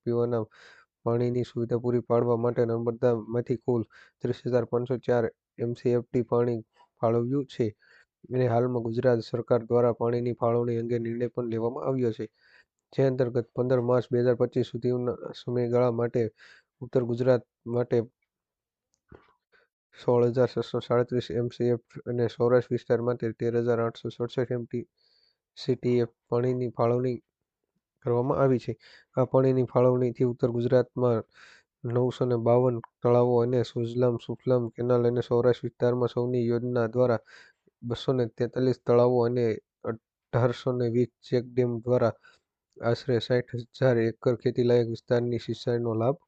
પીવાના પાણીની સુવિધા પૂરી પાડવા માટે નર્મદામાંથી કુલ 30,504 MCFT પાણી ફાળવ્યું છે અને હાલમાં ગુજરાત સરકાર દ્વારા પાણીની ફાળવણી અંગે નિર્ણય પણ લેવામાં આવ્યો છે, જે અંતર્ગત 15 માર્ચ 2025 સુધીના સમયગાળા માટે ઉત્તર ગુજરાત માટે 16,637 MCF અને સૌરાષ્ટ્ર વિસ્તાર માટે 13,867 MTCTF પાણીની ફાળવણી કરવામાં આવી છે. આ પાણીની ફાળવણીથી ઉત્તર ગુજરાતમાં 952 તળાવો અને સુજલામ સુફલામ કેનાલ અને સૌરાષ્ટ્ર વિસ્તારમાં સૌની યોજના દ્વારા 243 તળાવો અને 1820 ચેકડેમ દ્વારા આશરે 60,000 એકર ખેતીલાયક વિસ્તારની સિંચાઈનો લાભ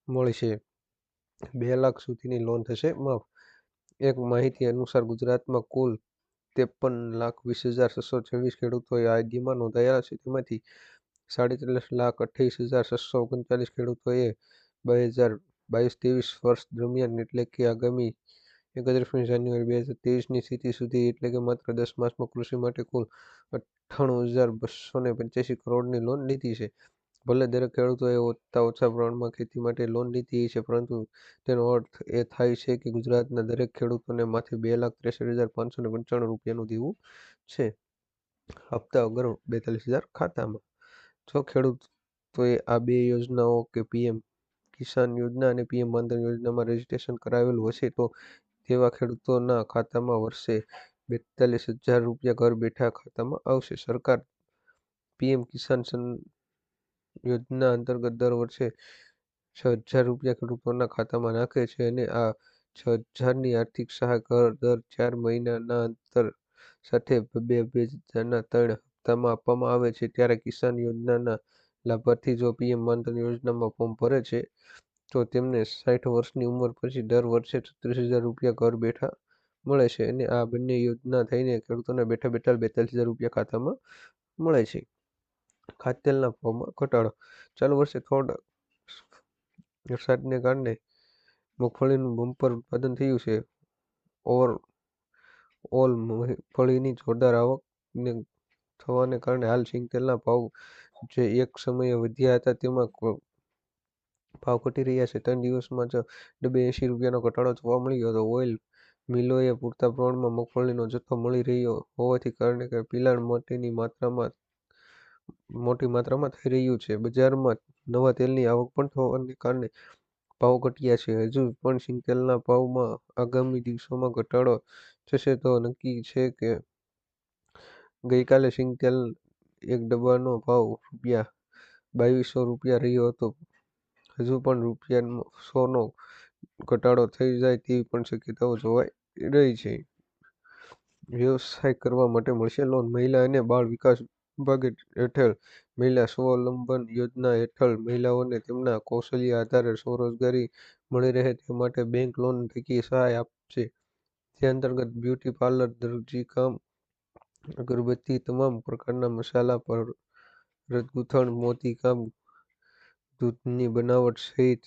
મળશે. 2 લાખ સુધીની લોન થશે માફ. એક માહિતી અનુસાર ગુજરાતમાં કુલ 53,20,626 ખેડૂતોએ આ યાદીમાં નોંધાયા છે. તેમાંથી 43,28,639 ખેડૂતોએ 2022-23 વર્ષ દરમિયાન એટલે કે આગામી 31 જાન્યુઆરી 2023ની સ્થિતિ સુધી એટલે કે માત્ર 10 માસમાં કૃષિ માટે કુલ 98,285 કરોડની લોન લીધી છે. ભલે દરેક ખેડૂતોએ ઓછા પ્રમાણમાં ખેતી માટે લોન લીધી છે, પરંતુ તેનો અર્થ એ થાય છે કે ગુજરાતના દરેક ખેડૂતોને માથે 2,63,595 રૂપિયાનું દેવું છે. હપ્તા વગર 42,000 ખાતામાં. જો ખેડૂતોએ આ બે યોજનાઓ કે પીએમ કિસાન યોજના અને પીએમ માનધન યોજનામાં રજીસ્ટ્રેશન કરાવેલું હશે તો તેવા ખેડૂતોના ખાતામાં વર્ષે 42,000 રૂપિયા ઘર બેઠા ખાતામાં આવશે. સરકાર પીએમ કિસાન યોજના અંતર્ગત દર વર્ષે 6,000 રૂપિયા ખેડૂતોના ખાતામાં નાખે છે અને આ 6,000ની આર્થિક સહાય દર 4 મહિનાના અંતર સાથે 2,000ના 3 હપ્તામાં આપવામાં આવે છે. ત્યારે કિસાન યોજનાના લાભાર્થી જો પીએમ માનધન યોજનામાં ફોર્મ ભરે છે તો તેમને 60 વર્ષની ઉંમર પછી દર વર્ષે 36,000 રૂપિયા ઘર બેઠા મળે છે અને આ બંને યોજના થઈને ખેડૂતોને બેઠા 42,000 રૂપિયા ખાતામાં મળે છે. ખાદ્યતેલના ભાવમાં ઘટાડો. ચાલુ વર્ષે થોડા વરસાદને કારણે મગફળીનું બમ્પર ઉત્પાદન થયું છે. ઓવરઓલ મગફળીની જોરદાર આવકને થવાને કારણે હાલ સિંગતેલના ભાવ જે એક સમયે વધ્યા હતા તેમાં ભાવ ઘટી રહ્યા છે. 3 દિવસમાં જ ડબ્બે 80 રૂપિયાનો ઘટાડો જોવા મળ્યો હતો. ઓઇલ મિલોએ પૂરતા પ્રમાણમાં મગફળીનો જથ્થો મળી રહ્યો હોવાથી કારણે પિલાણ મોટી માત્રામાં થઈ રહ્યું છે. બજારમાં નવા તેલની આવક પણ થવાને કારણે ભાવ ઘટ્યા છે. હજુ પણ સિંગતેલના ભાવમાં આગામી દિવસોમાં ઘટાડો થશે તો નક્કી છે કે ગઈકાલે સિંગતેલ એક ડબ્બાનો ભાવ ₹2,200 રહ્યો હતો. હજુ પણ ₹100નો ઘટાડો થઈ જાય તેવી પણ શક્યતાઓ જોવાઈ રહી છે. વ્યવસાય કરવા માટે મળશે લોન. મહિલા અને બાળ વિકાસ વિભાગ હેઠળ મહિલા સ્વાવલંબન યોજના હેઠળ મહિલાઓને તેમના કૌશલ્ય આધારે સ્વરોજગારી મળી રહે તે માટે બેંક લોન થકી સહાય આપશે. જે અંતર્ગત બ્યુટી પાર્લર, દરજીકામ, અગરબત્તી, તમામ પ્રકારના મસાલા, ભરતગૂંથણ, મોતીકામ, દૂધની બનાવટ સહિત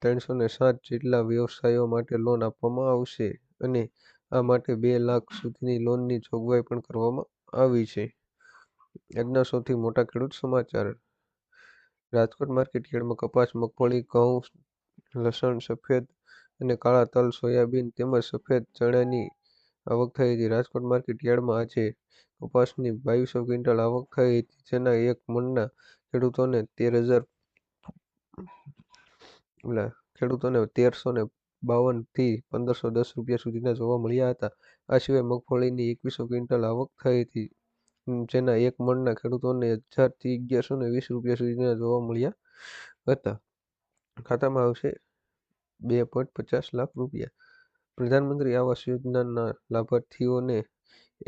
307 જેટલા વ્યવસાયો માટે લોન આપવામાં આવશે અને આ માટે 2 લાખ સુધીની લોનની જોગવાઈ પણ કરવામાં આવી છે. આજના સૌથી મોટા ખેડૂત સમાચાર. રાજકોટ માર્કેટયાર્ડમાં કપાસ, મગફળી, ઘઉં, લસણ, સફેદ અને કાળા તલ, સોયાબીન તેમજ સફેદ ચણાની આવક થઈ હતી. રાજકોટ માર્કેટયાર્ડમાં આજે કપાસની 2,200 ક્વિન્ટલ આવક થઈ હતી, જેના એક મણના ખેડૂતોને 1,352 થી 1,510 રૂપિયા સુધીના જોવા મળ્યા હતા. આ સિવાય મગફળીની 2,100 ક્વિન્ટલ આવક થઈ હતી, જેના એક મણના ખેડૂતોને 1,000 થી 1,120 રૂપિયા સુધીના જોવા મળ્યા હતા. ખાતામાં આવશે 2.50 લાખ રૂપિયા. પ્રધાનમંત્રી આવાસ યોજનાના લાભાર્થીઓને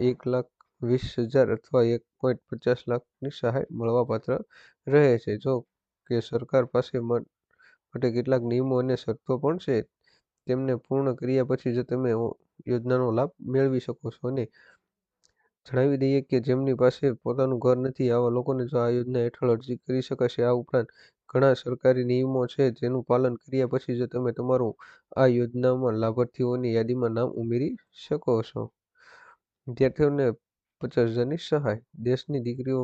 1,20,000 અથવા 1.50 લાખની સહાય મળવાપાત્ર રહે છે. જો કે સરકાર પાસે માટે કેટલાક નિયમો અને શરતો પણ છે. તેમને પૂર્ણ કર્યા પછી જ તમે યોજનાનો લાભ મેળવી શકો છો. અને જણાવી દઈએ કે જેમની પાસે પોતાનું ઘર નથી આવા લોકોને જો આ યોજના હેઠળ અરજી કરી શકાશે. આ ઉપરાંત ઘણા સરકારી નિયમો છે જેનું પાલન કર્યા પછી જ તમે તમારું આ યોજનામાં લાભાર્થીઓની યાદીમાં નામ ઉમેરી શકો છો. વિદ્યાર્થીઓને 50,000ની સહાય. દેશની દીકરીઓ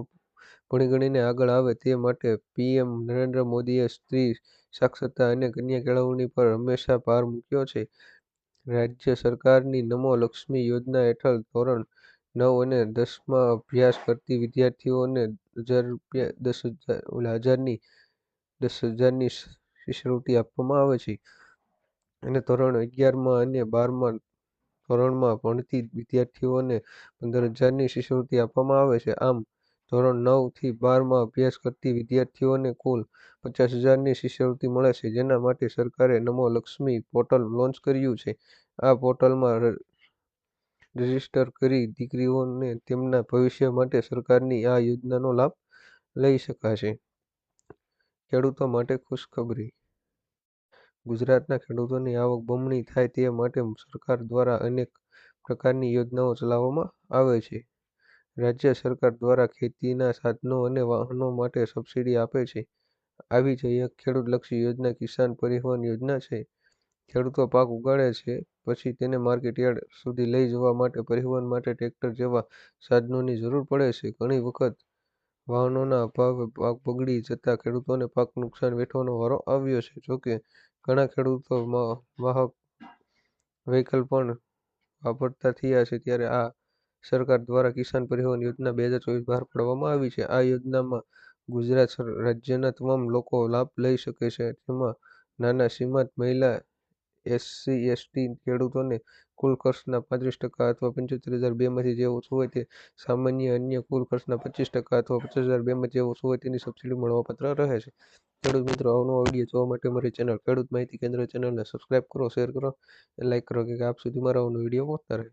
ભણી ગણીને આગળ આવે તે માટે પીએમ નરેન્દ્ર મોદીએ સ્ત્રી સાક્ષરતા અને કન્યા કેળવણી પર હંમેશા ભાર મૂક્યો છે. રાજ્ય સરકારની નમો લક્ષ્મી યોજના હેઠળ ધોરણ 9 અને 10માં અભ્યાસ કરતી વિદ્યાર્થીઓને 10,000ની શિષ્યવૃત્તિ આપવામાં આવે છે અને ધોરણ 11માં અને 12મા ધોરણમાં ભણતી વિદ્યાર્થીઓને 15,000ની શિષ્યવૃત્તિ આપવામાં આવે છે. આમ ધોરણ 9 થી 12માં અભ્યાસ કરતી વિદ્યાર્થીઓને કુલ 50,000ની શિષ્યવૃત્તિ મળે છે, જેના માટે સરકારે નમો લક્ષ્મી પોર્ટલ લોન્ચ કર્યું છે. આ પોર્ટલમાં રજીસ્ટર કરી દીકરીઓને તેમના ભવિષ્ય માટે સરકારની આ યોજનાનો લાભ લઈ શકાશે. ખેડૂતો માટે ખુશખબરી. ગુજરાતના ખેડૂતોની આવક બમણી થાય તે માટે સરકાર દ્વારા અનેક પ્રકારની યોજનાઓ ચલાવવામાં આવે છે. રાજ્ય સરકાર દ્વારા ખેતીના સાધનો અને વાહનો માટે સબસિડી આપે છે. આવી જ એક ખેડૂતલક્ષી યોજના કિસાન પરિવહન યોજના છે. ખેડૂતો પાક ઉગાડે છે, પછી તેને માર્કેટ યાર્ડ સુધી લઈ જવા માટે પરિવહન માટે ટ્રેક્ટર જેવા સાધનોની જરૂર પડે છે. ઘણી વખત વાહનોના અભાવે પાક બગડી જતા ખેડૂતોને પાક નુકસાન વેઠવાનો વારો આવ્યો છે. જોકે ઘણા ખેડૂતો વાહક વ્હીકલ પણ વાપરતા થયા છે, ત્યારે આ સરકાર દ્વારા કિસાન પરિવહન યોજના 2024 બહાર પાડવામાં આવી છે. આ યોજનામાં ગુજરાત રાજ્યના તમામ લોકો લાભ લઈ શકે છે. જેમાં નાના સીમાંત મહિલા, SC/ST ખેડૂતોને કુલ ખર્ચના 35% અથવા 75,002માંથી જે ઓછું હોય તે, સામાન્ય અન્ય કુલ ખર્ચના 25% અથવા 50,002માંથી જે ઓછું હોય તેની સબસિડી મળવાપાત્ર રહે છે. ખેડૂત મિત્રો, અવનવો વિડીયો જોવા માટે અમારી ચેનલ ખેડૂત માહિતી કેન્દ્ર ચેનલને સબસ્ક્રાઇબ કરો, શેર કરો, લાઇક કરો કે આપ સુધી મારા અવનવો વિડીયો પહોંચતા રહે.